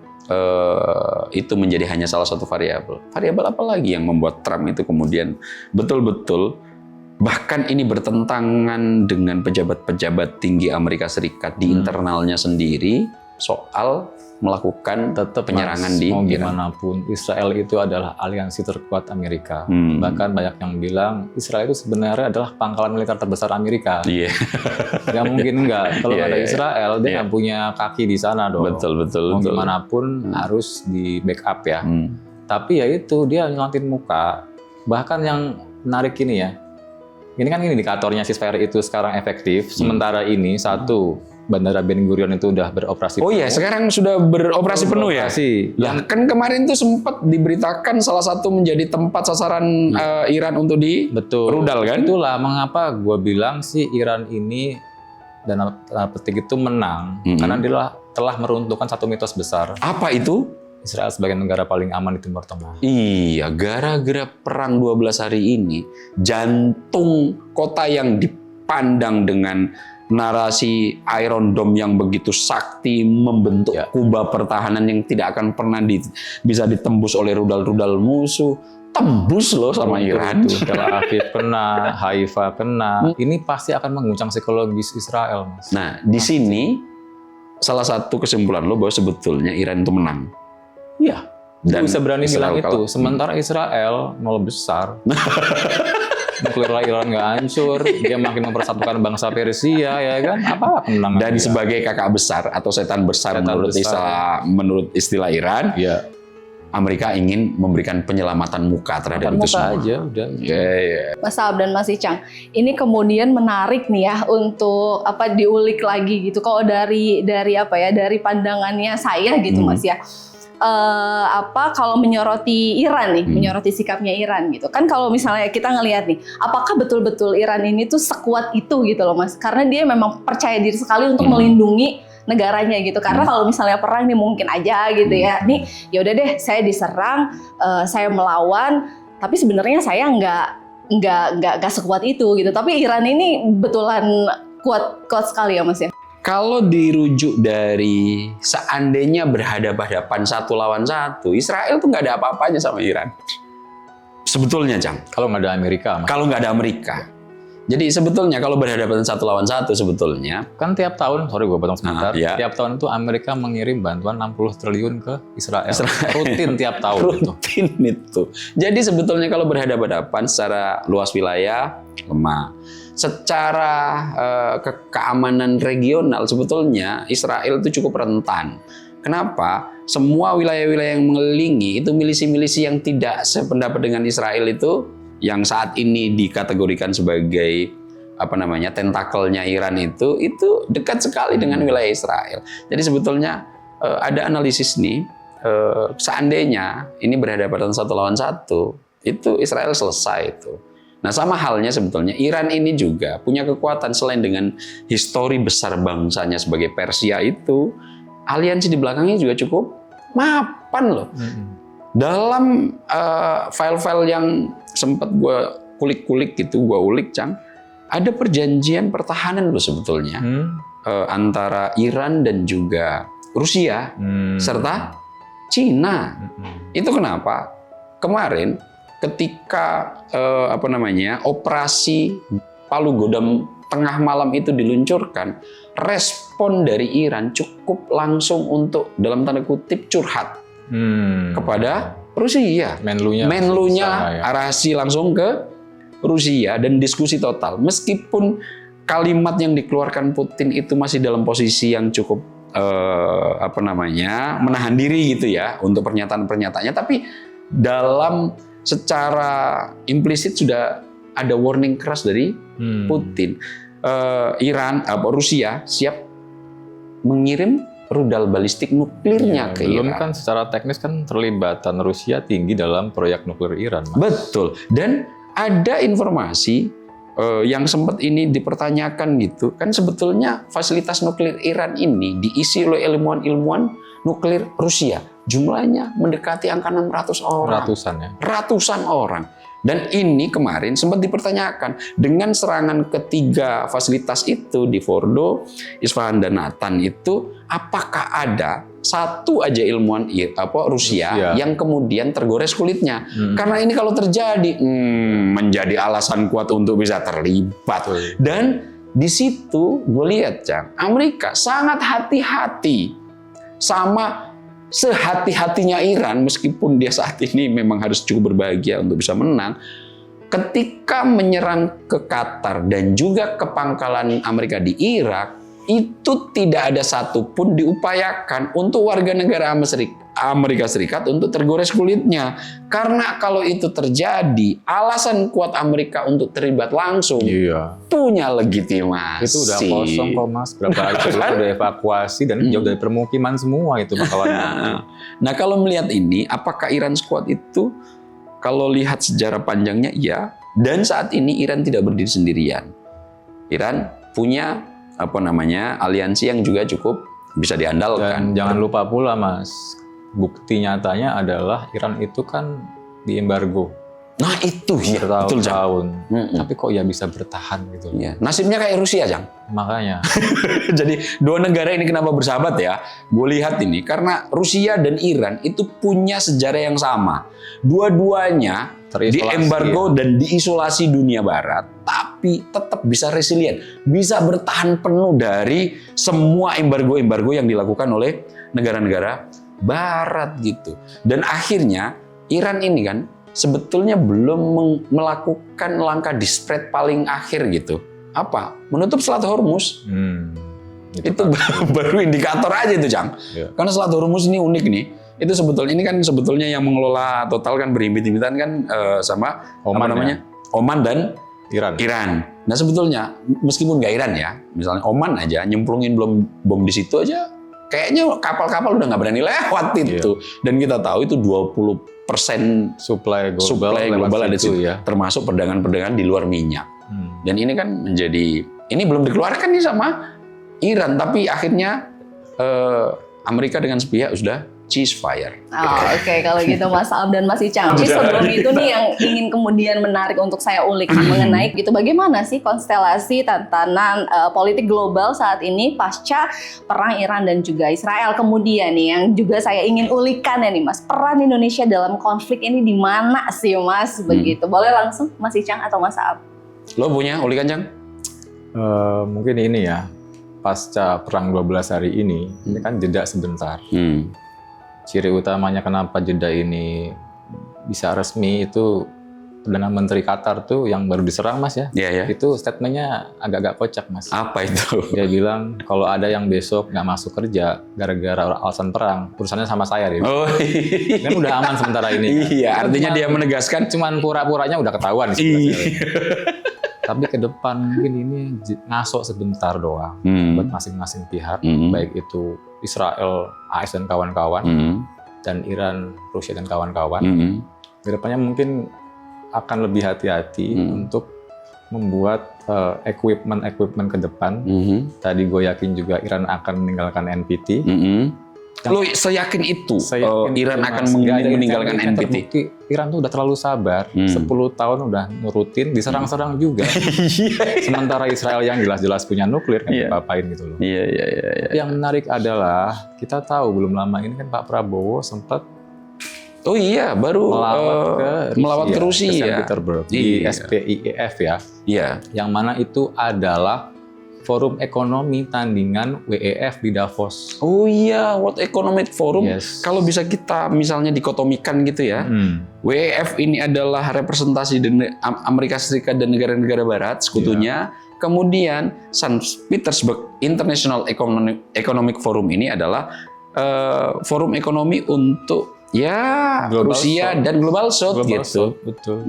itu menjadi hanya salah satu variabel. Variabel apa lagi yang membuat Trump itu kemudian betul-betul bahkan ini bertentangan dengan pejabat-pejabat tinggi Amerika Serikat di internalnya sendiri soal melakukan Tetap penyerangan Mas, di mau Iran. gimana pun Israel itu adalah aliansi terkuat Amerika. Bahkan banyak yang bilang Israel itu sebenarnya adalah pangkalan militer terbesar Amerika. Iya. Nggak mungkin nggak. Kalau Iya, ada iya. Israel, dia nggak punya kaki di sana dong. Betul. Mau gimana pun harus di backup ya. Tapi ya itu dia nyelamatin muka. Bahkan yang menarik ini ya. Ini kan indikatornya ceasefire itu sekarang efektif. Sementara ini Bandara Ben Gurion itu udah beroperasi. Oh iya, sekarang sudah beroperasi penuh ya? Lah, kan kemarin tuh sempat diberitakan salah satu menjadi tempat sasaran Iran untuk rudal kan? Itulah mengapa gue bilang sih Iran ini dan petik itu menang karena dia telah meruntuhkan satu mitos besar. Apa itu? Israel sebagai negara paling aman di Timur Tengah. Iya, gara-gara perang 12 hari ini, jantung kota yang dipandang dengan narasi Iron Dome yang begitu sakti membentuk kubah pertahanan yang tidak akan pernah bisa ditembus oleh rudal-rudal musuh. Tembus loh sama Iran. Tel Aviv kena, Haifa kena. Ini pasti akan mengguncang psikologis Israel, Mas. Nah, di sini salah satu kesimpulan lo bahwa sebetulnya Iran itu menang. Iya. Dan bisa berani Israel bilang itu. kalah. Sementara Israel nol besar. Nuklir Iran nggak hancur, dia makin mempersatukan bangsa Persia, ya kan? Apa menang? Dan sebagai kakak besar atau setan besar menurut istilah Iran, ya. Amerika ingin memberikan penyelamatan muka terhadap itu semua. aja, udah. Mas Saab dan Mas Icang, ini kemudian menarik nih ya untuk diulik lagi gitu. Kalau dari pandangannya saya gitu Mas ya. Kalau menyoroti Iran nih, menyoroti sikapnya Iran gitu. Kan kalau misalnya kita ngelihat nih, apakah betul-betul Iran ini tuh sekuat itu gitu loh Mas? Karena dia memang percaya diri sekali untuk melindungi negaranya gitu. Karena kalau misalnya perang nih mungkin aja gitu ya. Nih, ya udah deh, saya diserang, saya melawan, tapi sebenarnya saya nggak sekuat itu gitu. Tapi Iran ini betulan kuat sekali ya Mas ya. Kalau dirujuk dari seandainya berhadapan-hadapan satu lawan satu, Israel tuh nggak ada apa-apanya sama Iran. Sebetulnya, Cang. Kalau nggak ada Amerika, Mas. Kalau nggak ada Amerika. Jadi sebetulnya kalau berhadapan satu lawan satu sebetulnya. Kan tiap tahun, sorry gue potong sebentar, ya. tiap tahun itu Amerika mengirim bantuan 60 triliun ke Israel. Rutin tiap tahun. Rutin itu. Jadi sebetulnya kalau berhadapan-hadapan secara luas wilayah, lemah. Secara keamanan regional sebetulnya Israel itu cukup rentan. Kenapa? Semua wilayah-wilayah yang mengelilingi itu milisi-milisi yang tidak sependapat dengan Israel itu, yang saat ini dikategorikan sebagai tentakelnya Iran itu dekat sekali dengan wilayah Israel. Jadi sebetulnya ada analisis nih, seandainya ini berhadapan satu lawan satu, itu Israel selesai itu. Nah, sama halnya sebetulnya Iran ini juga punya kekuatan selain dengan histori besar bangsanya sebagai Persia itu, aliansi di belakangnya juga cukup mapan loh. Dalam file-file yang sempat gue kulik-kulik gitu, gue ulik, Cang, ada perjanjian pertahanan loh sebetulnya antara Iran dan juga Rusia serta Cina. Itu kenapa? Kemarin ketika operasi Palu Godam tengah malam itu diluncurkan, respon dari Iran cukup langsung untuk dalam tanda kutip curhat kepada Rusia. Menlunya arahasi langsung ke Rusia dan diskusi total. Meskipun kalimat yang dikeluarkan Putin itu masih dalam posisi yang cukup menahan diri gitu ya untuk pernyataan-pernyataannya, tapi dalam secara implisit sudah ada warning keras dari Putin. Rusia siap mengirim rudal balistik nuklirnya ke Belum Iran. kan secara teknis kan terlibatan Rusia tinggi dalam proyek nuklir Iran, Mas. Betul. Dan ada informasi yang sempat ini dipertanyakan gitu. Kan sebetulnya fasilitas nuklir Iran ini diisi oleh ilmuwan-ilmuwan nuklir Rusia. Jumlahnya mendekati angka 600 orang. Ratusan orang. Dan ini kemarin sempat dipertanyakan dengan serangan ketiga fasilitas itu di Fordo, Isfahan dan Natan itu, apakah ada satu aja ilmuwan Rusia yang kemudian tergores kulitnya? Karena ini kalau terjadi menjadi alasan kuat untuk bisa terlibat. Dan di situ gue lihat, Cang, Amerika sangat hati-hati sama sehati-hatinya Iran, meskipun dia saat ini memang harus cukup berbahagia untuk bisa menang, ketika menyerang ke Qatar dan juga ke pangkalan Amerika di Irak, itu tidak ada satupun diupayakan untuk warga negara Amerika Serikat untuk tergores kulitnya. Karena kalau itu terjadi, alasan kuat Amerika untuk terlibat langsung punya legitimasi. Itu udah kosong kok, Mas. Berapa hari sebelum udah evakuasi dan jauh dari permukiman semua itu bakalan. Nah, kalau melihat ini, apakah Iran sekuat itu? Kalau lihat sejarah panjangnya, iya. Dan saat ini Iran tidak berdiri sendirian. Iran punya aliansi yang juga cukup bisa diandalkan. Dan jangan lupa pula, Mas, bukti nyatanya adalah Iran itu kan diembargo. Nah itu ya, bertahun-tahun. Tapi kok ya bisa bertahan gitu. Ya. Nasibnya kayak Rusia, Jang. Makanya. Jadi dua negara ini kenapa bersahabat ya? Gue lihat ini karena Rusia dan Iran itu punya sejarah yang sama. Dua-duanya diembargo dan diisolasi dunia barat, tapi tetap bisa resilient, bisa bertahan penuh dari semua embargo-embargo yang dilakukan oleh negara-negara barat gitu. Dan akhirnya Iran ini kan sebetulnya belum melakukan langkah desperate paling akhir gitu. Apa? Menutup Selat Hormuz. Itu baru indikator aja itu, Cang. Karena Selat Hormuz ini unik nih. Itu sebetulnya yang mengelola total kan berhimpit-himpitan kan sama Oman, Oman dan Iran. Nah sebetulnya meskipun nggak Iran ya, misalnya Oman aja nyemplungin bom di situ aja, kayaknya kapal-kapal udah nggak berani lewat itu. Dan kita tahu itu 20% suplai global ada situ, termasuk perdagangan-perdagangan di luar minyak. Dan ini kan ini belum dikeluarkan nih sama Iran, tapi akhirnya Amerika dengan sepihak sudah ceasefire. Oke, kalau gitu Mas Saab dan Mas Icang. Tapi sebelum itu nih yang ingin kemudian menarik untuk saya ulik mengenai gitu, bagaimana sih konstelasi tatanan politik global saat ini pasca perang Iran dan juga Israel. Kemudian nih yang juga saya ingin ulikan ya nih Mas, peran Indonesia dalam konflik ini di mana sih Mas? Begitu. Boleh langsung Mas Icang atau Mas Saab? Lo punya ulikan, Cang? Mungkin ini ya, pasca perang 12 hari ini kan jeda sebentar. Ciri utamanya kenapa jeda ini bisa resmi itu Perdana Menteri Qatar tuh yang baru diserang Mas ya. Iya, ya. Itu statementnya agak-agak kocak Mas. Apa itu? Dia bilang kalau ada yang besok nggak masuk kerja gara-gara alasan perang, urusannya sama saya dia. Oh, Kan udah aman sementara ini. iya, artinya dia menegaskan. Cuman pura-puranya udah ketahuan sih Iya. sebenarnya. Tapi ke depan mungkin ini ngasok sebentar doang buat masing-masing pihak, baik itu Israel, AS dan kawan-kawan, dan Iran, Rusia dan kawan-kawan. Kedepannya mungkin akan lebih hati-hati untuk membuat equipment ke depan. Tadi gue yakin juga Iran akan meninggalkan NPT. Lo seyakin itu Iran itu, akan Mas. Nggak ada meninggalkan yang NPT? terbukti. Iran tuh udah terlalu sabar. 10 tahun udah nurutin, diserang-serang juga. Sementara Israel yang jelas-jelas punya nuklir kan dipapain gitu loh. Iya. Yang menarik adalah kita tahu belum lama ini kan Pak Prabowo sempat Oh iya, baru melawat ke Rusia. ke Saint Petersburg di SPIEF ya. Iya. Yang mana itu adalah forum ekonomi tandingan WEF di Davos. Oh iya, World Economic Forum. Yes. Kalau bisa kita misalnya dikotomikan gitu ya. WEF ini adalah representasi Amerika Serikat dan negara-negara barat sekutunya. Kemudian Saint Petersburg International Economic Forum ini adalah forum ekonomi untuk Global Rusia South. dan Global South Global gitu. South, betul.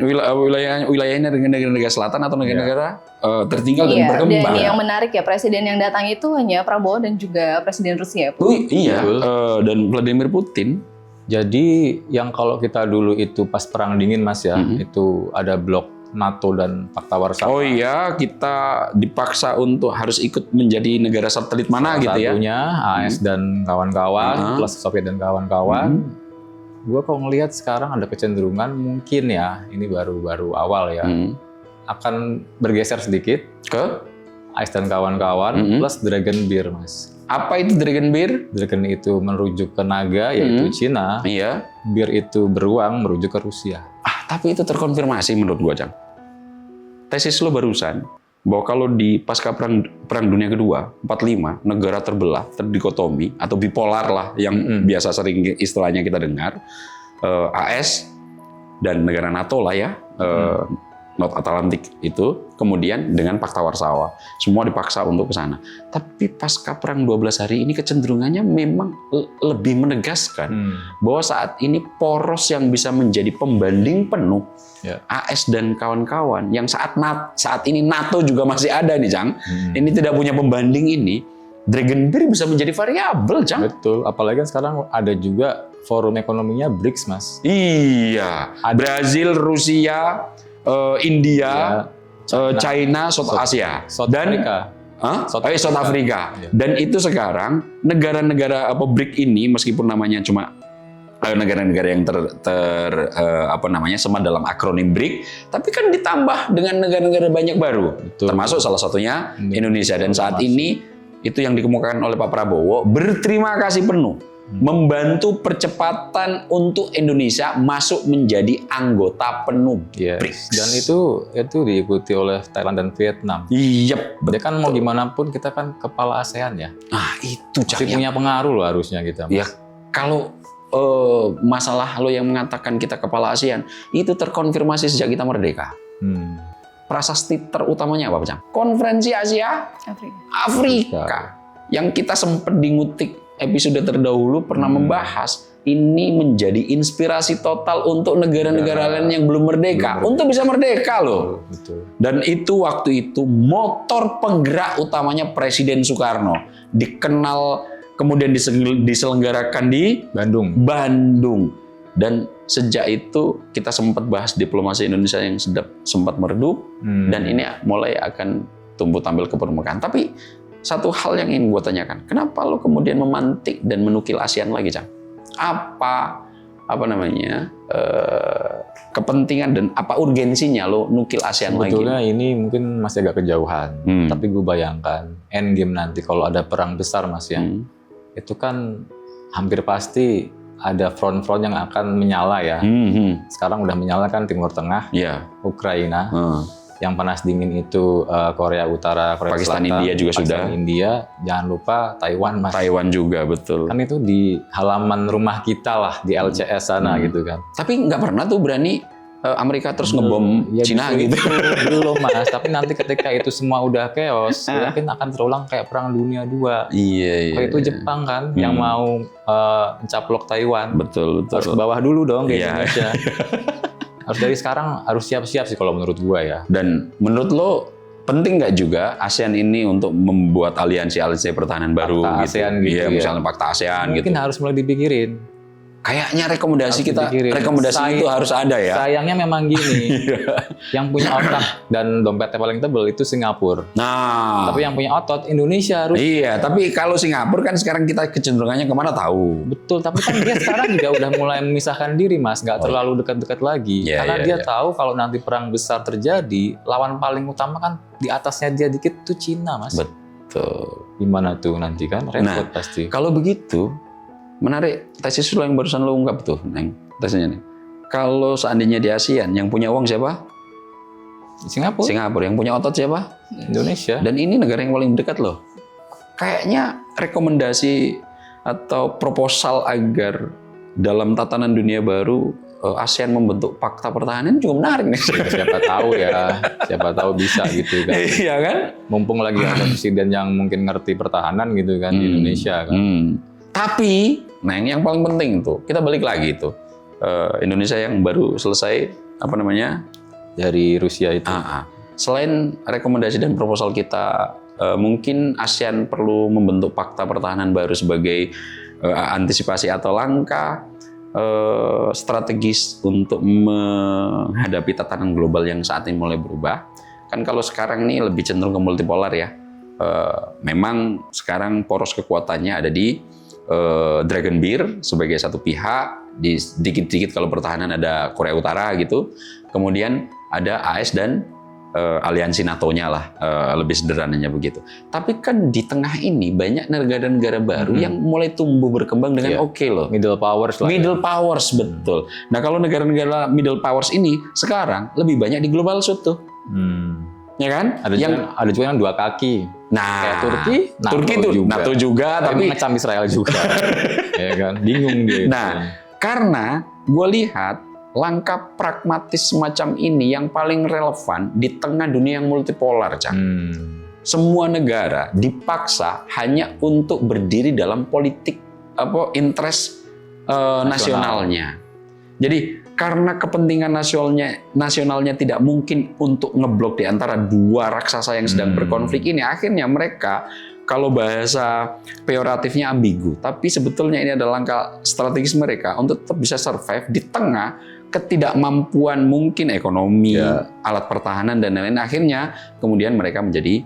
Wilayahnya dengan negara-negara selatan atau negara-negara tertinggal dan Iya, berkembang. dan yang menarik ya presiden yang datang itu hanya Prabowo dan juga presiden Rusia. Oh, iya, Betul. dan Vladimir Putin. Jadi yang kalau kita dulu itu pas perang dingin Mas ya, itu ada blok NATO dan Fakta Warsawa. Oh iya, kita dipaksa untuk harus ikut menjadi negara satelit mana Salah gitu ya. satunya AS dan kawan-kawan, plus Soviet dan kawan-kawan. Gue kalau ngelihat sekarang ada kecenderungan mungkin ya, ini baru awal ya, akan bergeser sedikit Ke AS dan kawan-kawan plus Dragon Beer Mas. apa itu Dragon Beer? Dragon itu merujuk ke naga yaitu Cina, Iya. Beer itu beruang merujuk ke Rusia. Tapi itu terkonfirmasi menurut gua, Cang. Tesis lo barusan bahwa kalau di pasca perang dunia kedua 45 negara terbelah, terdikotomi atau bipolar lah yang biasa sering istilahnya kita dengar, AS dan negara NATO lah ya, North Atlantic itu, kemudian dengan Fakta Warsawa, semua dipaksa untuk ke sana. Tapi pasca perang 12 hari ini kecenderungannya memang lebih menegaskan bahwa saat ini poros yang bisa menjadi pembanding penuh AS dan kawan-kawan yang saat ini NATO juga masih ada nih, Cang. Ini tidak punya pembanding ini. Dragon Beer bisa menjadi variabel, Cang. Betul, apalagi kan sekarang ada juga forum ekonominya BRICS, Mas. Iya, Brazil, Rusia, India, China, South Asia, South Africa. South Africa. Iya. Dan itu sekarang negara-negara BRIC ini meskipun namanya cuma negara-negara yang semua dalam akronim BRIC, tapi kan ditambah dengan negara-negara banyak baru. Betul. Termasuk salah satunya Indonesia. Dan saat ini itu yang dikemukakan oleh Pak Prabowo, berterima kasih penuh membantu percepatan untuk Indonesia masuk menjadi anggota penuh BRICS. Dan itu diikuti oleh Thailand dan Vietnam. Iya, Dia kan mau gimana pun kita kan kepala ASEAN ya. Itu Masih Cang. punya pengaruh loh harusnya kita. Mas. Ya, kalau masalah lo yang mengatakan kita kepala ASEAN, itu terkonfirmasi sejak kita merdeka. Prasasti terutamanya apa, Cang? Konferensi Asia Afrika. Yang kita sempat ngutik episode terdahulu pernah membahas, ini menjadi inspirasi total untuk negara-negara lain yang belum merdeka. Untuk bisa merdeka loh. Betul. Dan itu waktu itu motor penggerak utamanya Presiden Soekarno. Dikenal, kemudian diselenggarakan di Bandung. Dan sejak itu kita sempat bahas diplomasi Indonesia yang sempat meredup. Dan ini mulai akan tumbuh tampil ke permukaan. Tapi satu hal yang ingin gue tanyakan, kenapa lo kemudian memantik dan menukil ASEAN lagi, Cang? Apa kepentingan dan apa urgensinya lo nukil ASEAN lagi? Sebetulnya ini mungkin masih agak kejauhan, tapi gue bayangkan endgame nanti kalau ada perang besar, Mas ya, itu kan hampir pasti ada front-front yang akan menyala ya. Sekarang udah menyala kan Timur Tengah, Ukraina. Yang panas dingin itu Korea Utara, Korea Pakistan, Selatan, India juga Pakistan, sudah. India, jangan lupa Taiwan, Mas. Taiwan juga, betul. Kan itu di halaman rumah kita lah, di LCS sana gitu kan. Tapi nggak pernah tuh berani Amerika terus ngebom Ya, Cina justru gitu. itu belum Mas, tapi nanti ketika itu semua udah chaos, gue yakin akan terulang kayak Perang Dunia II. Iya. Waktu itu Jepang kan yang mau mencaplok Taiwan. Betul. Harus ke bawah dulu dong ke Iya. Indonesia. Harus dari sekarang harus siap-siap sih kalau menurut gua ya. Dan menurut lo penting nggak juga ASEAN ini untuk membuat aliansi pertahanan baru Pakta gitu? ASEAN gitu Iya, ya. misalnya Pakta ASEAN Mungkin gitu. harus mulai dipikirin. Kayaknya rekomendasi Harus dipikirin. itu harus ada ya. Sayangnya memang gini, yang punya otak dan dompetnya paling tebel itu Singapura. Nah, Tapi yang punya otot Indonesia harus. iya, tapi kalau Singapura kan sekarang kita kecenderungannya kemana tahu. Betul, tapi kan dia sekarang juga udah mulai memisahkan diri Mas, nggak terlalu dekat-dekat lagi. Iya, Karena iya, dia iya. tahu kalau nanti perang besar terjadi, lawan paling utama kan di atasnya dia dikit tuh Cina Mas. Betul. Gimana tuh nanti kan repot Nah, pasti. Kalau begitu, menarik tesis lo yang barusan lo ungkap tuh, Neng. Tesisnya nih. Kalau seandainya di ASEAN, yang punya uang siapa? Singapura, Singapura. Yang punya otot siapa? Indonesia. Dan ini negara yang paling dekat loh. Kayaknya rekomendasi atau proposal agar dalam tatanan dunia baru ASEAN membentuk fakta pertahanan juga menarik nih. Siapa tahu ya, siapa tahu bisa gitu kan. Iya kan? Mumpung lagi ada presiden yang mungkin ngerti pertahanan gitu kan di Indonesia kan. Tapi, nah yang paling penting tuh, kita balik lagi tuh. Indonesia yang baru selesai, apa namanya? Dari Rusia itu. Selain rekomendasi dan proposal kita, mungkin ASEAN perlu membentuk fakta pertahanan baru sebagai antisipasi atau langkah strategis untuk menghadapi tatanan global yang saat ini mulai berubah. Kan kalau sekarang ini lebih cenderung ke multipolar ya. Memang sekarang poros kekuatannya ada di Dragon Bear sebagai satu pihak, di dikit-dikit kalau pertahanan ada Korea Utara gitu, kemudian ada AS dan aliansi NATO-nya lah, lebih sederhananya begitu. Tapi kan di tengah ini banyak negara-negara baru yang mulai tumbuh berkembang dengan oke loh. Middle powers lah. Middle powers, betul. Nah kalau negara-negara middle powers ini sekarang lebih banyak di global south tuh. Ya kan? Ada juga yang dua kaki. Nah, Kayak Turki itu NATO juga, tapi mengecam Israel juga. Ya kan? Bingung dia. Nah, karena gue lihat langkah pragmatis semacam ini yang paling relevan di tengah dunia yang multipolar, Cang. Semua negara dipaksa hanya untuk berdiri dalam politik interest nasionalnya. Jadi karena kepentingan nasionalnya tidak mungkin untuk ngeblok di antara dua raksasa yang sedang berkonflik ini, akhirnya mereka, kalau bahasa peyoratifnya ambigu, tapi sebetulnya ini adalah langkah strategis mereka untuk tetap bisa survive di tengah ketidakmampuan mungkin ekonomi, alat pertahanan dan lain-lain. Akhirnya kemudian mereka menjadi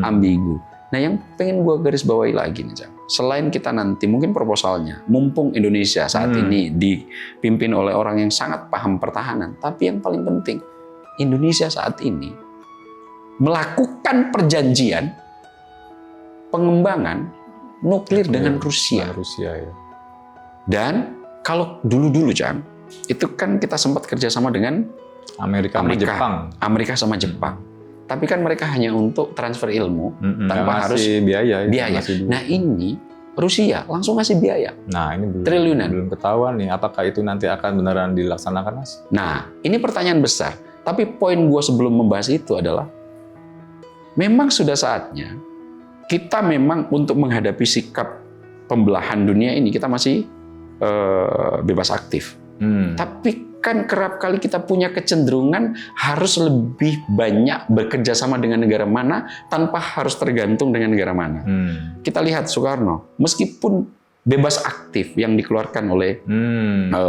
ambigu. Nah, yang pengen gue garis bawahi lagi nih, Cang. Selain kita nanti mungkin proposalnya, mumpung Indonesia saat ini dipimpin oleh orang yang sangat paham pertahanan, tapi yang paling penting, Indonesia saat ini melakukan perjanjian pengembangan nuklir dengan Rusia. Ya. Dan kalau dulu-dulu, Cang, itu kan kita sempat kerjasama dengan Amerika sama Jepang. Amerika sama Jepang. Tapi kan mereka hanya untuk transfer ilmu tanpa harus biaya. Nah ini Rusia langsung ngasih biaya. Nah ini triliunan. Belum ketahuan nih apakah itu nanti akan beneran dilaksanakan, Mas? Nah ini pertanyaan besar. Tapi poin gue sebelum membahas itu adalah memang sudah saatnya kita memang untuk menghadapi sikap pembelahan dunia ini kita masih bebas aktif. Tapi kan kerap kali kita punya kecenderungan harus lebih banyak bekerja sama dengan negara mana tanpa harus tergantung dengan negara mana. Kita lihat Soekarno, meskipun bebas aktif yang dikeluarkan oleh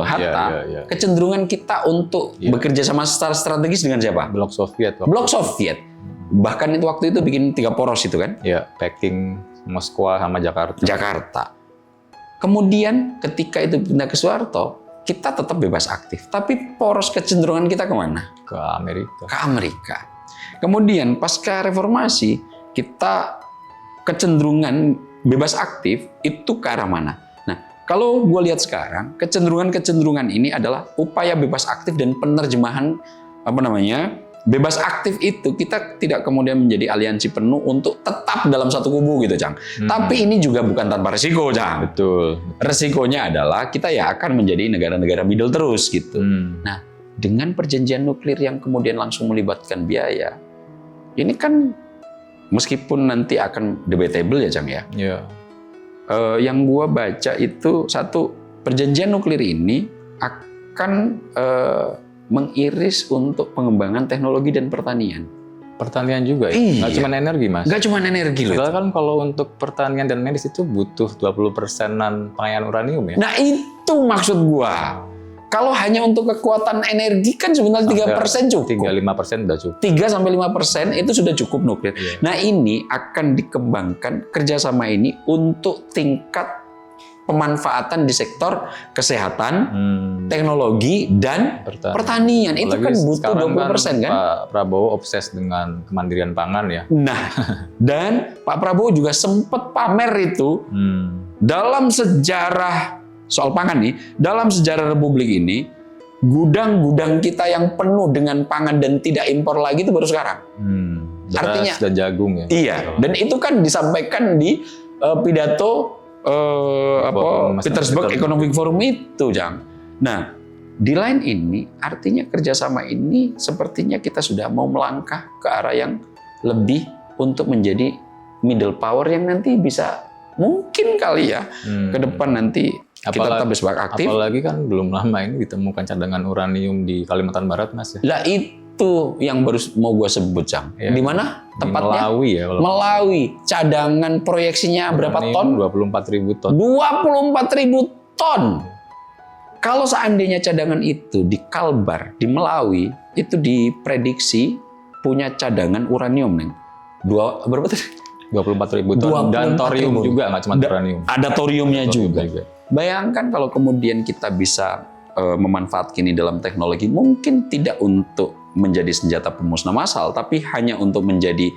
Hatta, kecenderungan kita untuk bekerja sama secara strategis dengan siapa? Blok Soviet. Blok Soviet. Bahkan itu waktu itu bikin 3 poros itu kan? Ya, Peking, Moskwa, sama Jakarta. Kemudian ketika itu pindah ke Soeharto, kita tetap bebas aktif. Tapi poros kecenderungan kita kemana? Ke Amerika. Ke Amerika. Kemudian pasca reformasi, kita kecenderungan bebas aktif itu ke arah mana? Nah, kalau gue lihat sekarang, kecenderungan ini adalah upaya bebas aktif dan penerjemahan bebas aktif itu kita tidak kemudian menjadi aliansi penuh untuk tetap dalam satu kubu gitu, Cang. Tapi ini juga bukan tanpa resiko, Cang. Betul. Resikonya adalah kita ya akan menjadi negara-negara middle terus gitu. Nah, dengan perjanjian nuklir yang kemudian langsung melibatkan biaya, ini kan meskipun nanti akan debatable ya, Cang ya. Iya. Yang gua baca itu satu, perjanjian nuklir ini akan mengiris untuk pengembangan teknologi dan pertanian. Pertanian juga ya? Iya. Nggak cuma energi, Mas. Nggak cuma energi loh. Padahal kan kalau untuk pertanian dan medis itu butuh 20%-an pengayaan uranium ya? Nah itu maksud gua. Kalau hanya untuk kekuatan energi kan sebenarnya 3% cukup. 3-5% udah cukup. 3-5% itu sudah cukup nuklir. Iya. Nah ini akan dikembangkan kerjasama ini untuk tingkat pemanfaatan di sektor kesehatan, teknologi, dan pertanian. Itu kan butuh sekarang 20% kan? Pak Prabowo obses dengan kemandirian pangan ya. Nah, dan Pak Prabowo juga sempat pamer itu dalam sejarah soal pangan nih, dalam sejarah Republik ini, gudang-gudang kita yang penuh dengan pangan dan tidak impor lagi itu baru sekarang. Artinya sudah jagung ya. Iya, dan itu kan disampaikan di pidato Petersburg Economic Forum itu, Jang. Nah, di lain ini artinya kerjasama ini sepertinya kita sudah mau melangkah ke arah yang lebih untuk menjadi middle power yang nanti bisa mungkin kali ya ke depan nanti kita tetap sebagai aktif. Apalagi kan belum lama ini ditemukan cadangan uranium di Kalimantan Barat, Mas ya. Lah itu yang baru mau gue sebut, Cang. Ya, di mana tempatnya? Melawi ya. Melawi. Cadangan proyeksinya berapa ton? 24.000 ton. 24.000 ton. Kalau seandainya cadangan itu di Kalbar, di Melawi, itu diprediksi punya cadangan uranium, Neng. Berapa tadi? 24.000 ton. Dan thorium juga, nggak cuma uranium. Ada thoriumnya juga. Bayangkan kalau kemudian kita bisa memanfaatkan ini dalam teknologi, mungkin tidak untuk menjadi senjata pemusnah massal, tapi hanya untuk menjadi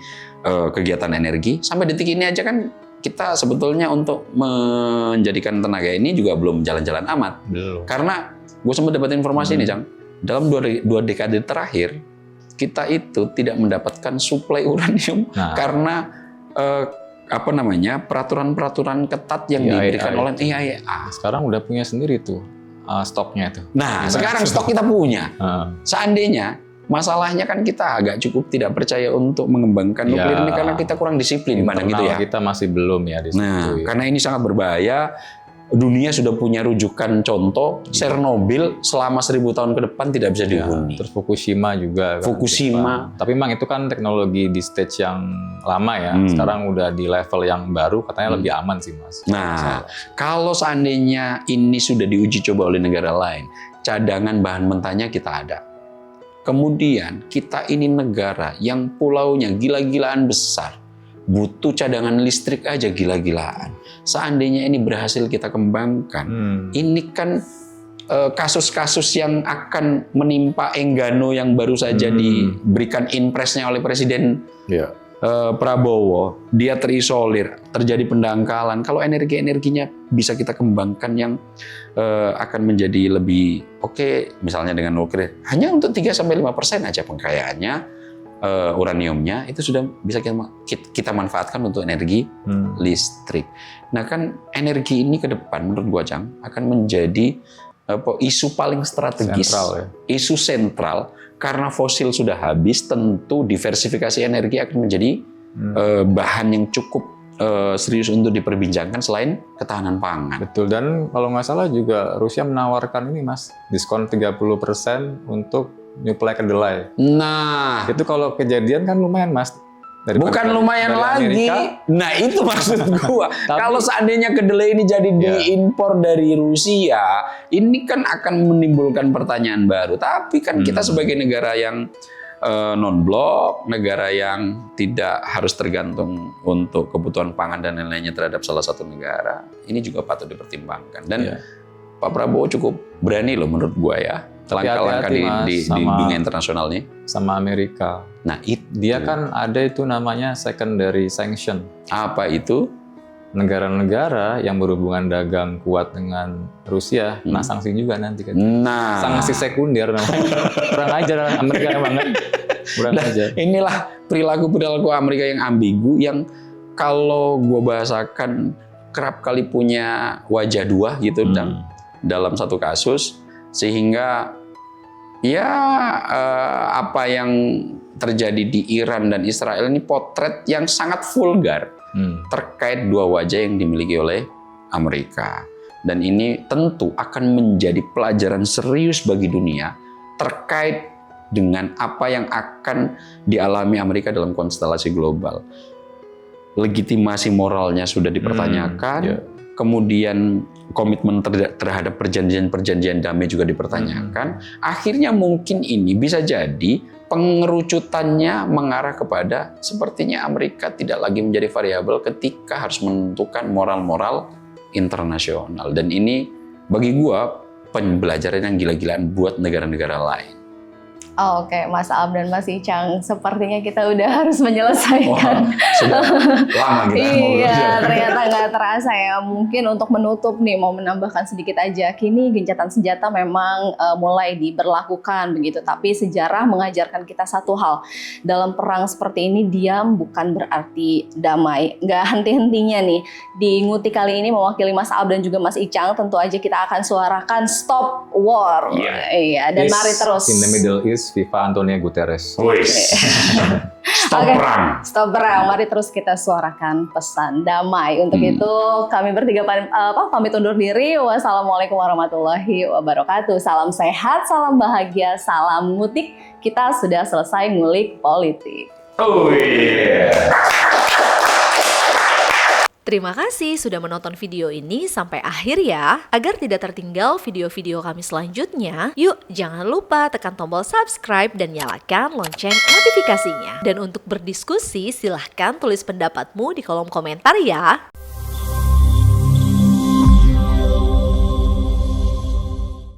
kegiatan energi. Sampai detik ini aja kan kita sebetulnya untuk menjadikan tenaga ini juga belum jalan-jalan amat. Belum. Karena gue sempat dapat informasi nih, Cang. Dalam dua dekade terakhir, kita itu tidak mendapatkan suplai uranium karena peraturan-peraturan ketat yang diberikan oleh IAEA. Sekarang udah punya sendiri tuh stoknya itu. Nah, sekarang stok kita punya. Seandainya masalahnya kan kita agak cukup tidak percaya untuk mengembangkan nuklir ini karena kita kurang disiplin pada gitu ya. Kita masih belum ya di situ. Nah, karena ini sangat berbahaya. Dunia sudah punya rujukan contoh Chernobyl selama 1000 tahun ke depan tidak bisa dihuni. Terus Fukushima juga. Fukushima. Tapi memang itu kan teknologi di stage yang lama ya. Sekarang udah di level yang baru, katanya lebih aman sih, Mas. Nah, kalau seandainya ini sudah diuji coba oleh negara lain, cadangan bahan mentahnya kita ada. Kemudian kita ini negara yang pulaunya gila-gilaan besar. Butuh cadangan listrik aja gila-gilaan. Seandainya ini berhasil kita kembangkan, ini kan kasus-kasus yang akan menimpa Enggano yang baru saja diberikan impresnya oleh Presiden Prabowo. Dia terisolir, terjadi pendangkalan. Kalau energi-energinya bisa kita kembangkan yang akan menjadi lebih oke, misalnya dengan nuklir, hanya untuk 3-5% aja pengkayaannya. Uraniumnya itu sudah bisa kita manfaatkan untuk energi listrik. Nah kan energi ini ke depan menurut gua, Cang, akan menjadi isu paling strategis, isu sentral karena fosil sudah habis. Tentu diversifikasi energi akan menjadi bahan yang cukup serius untuk diperbincangkan selain ketahanan pangan. Betul, dan kalau nggak salah juga Rusia menawarkan ini, Mas, diskon 30% untuk nyuplai kedelai. Nah, itu kalau kejadian kan lumayan, Mas. Bukan lumayan lagi. Amerika. Nah, itu maksud gua. Kalau seandainya kedelai ini jadi diimpor dari Rusia, ini kan akan menimbulkan pertanyaan baru. Tapi kan kita sebagai negara yang non-blok, negara yang tidak harus tergantung untuk kebutuhan pangan dan lain-lainnya terhadap salah satu negara, ini juga patut dipertimbangkan. Dan Pak Prabowo cukup berani loh menurut gua ya. Langkah-langkah di dunia internasionalnya sama Amerika. Nah, dia kan ada itu namanya secondary sanction. Apa itu? Negara-negara yang berhubungan dagang kuat dengan Rusia, nah sanksi juga nanti kan. Nah, sanksi sekunder namanya. Kurang ajar Amerika emang kan. Kurang ajar. Inilah perilaku Amerika yang ambigu, yang kalau gue bahasakan kerap kali punya wajah dua gitu dalam satu kasus. Sehingga Ya, apa yang terjadi di Iran dan Israel ini potret yang sangat vulgar terkait dua wajah yang dimiliki oleh Amerika. Dan ini tentu akan menjadi pelajaran serius bagi dunia terkait dengan apa yang akan dialami Amerika dalam konstelasi global. Legitimasi moralnya sudah dipertanyakan, kemudian komitmen terhadap perjanjian-perjanjian damai juga dipertanyakan. Akhirnya mungkin ini bisa jadi pengerucutannya mengarah kepada sepertinya Amerika tidak lagi menjadi variabel ketika harus menentukan moral-moral internasional. Dan ini bagi gua pembelajaran yang gila-gilaan buat negara-negara lain. Oh, Oke, Mas Aam dan Mas Icang, sepertinya kita udah harus menyelesaikan. Sudah lama kita Iya, ternyata nggak terasa ya. Mungkin untuk menutup nih, mau menambahkan sedikit aja. Kini gencatan senjata memang mulai diberlakukan begitu. Tapi sejarah mengajarkan kita satu hal. Dalam perang seperti ini, diam bukan berarti damai. Nggak henti-hentinya nih. Di Nguti kali ini mewakili Mas Aam dan juga Mas Icang, tentu aja kita akan suarakan stop war. Iya, dan mari terus. In the Middle East, Viva Antonio Guterres. Stop perang. Stop perang. Mari terus kita suarakan pesan damai. Untuk itu kami bertiga pamit undur diri. Wassalamualaikum warahmatullahi wabarakatuh. Salam sehat, salam bahagia, salam ngutik. Kita sudah selesai ngulik politik. Oh yeah. Terima kasih sudah menonton video ini sampai akhir ya. Agar tidak tertinggal video-video kami selanjutnya, yuk jangan lupa tekan tombol subscribe dan nyalakan lonceng notifikasinya. Dan untuk berdiskusi, silahkan tulis pendapatmu di kolom komentar ya.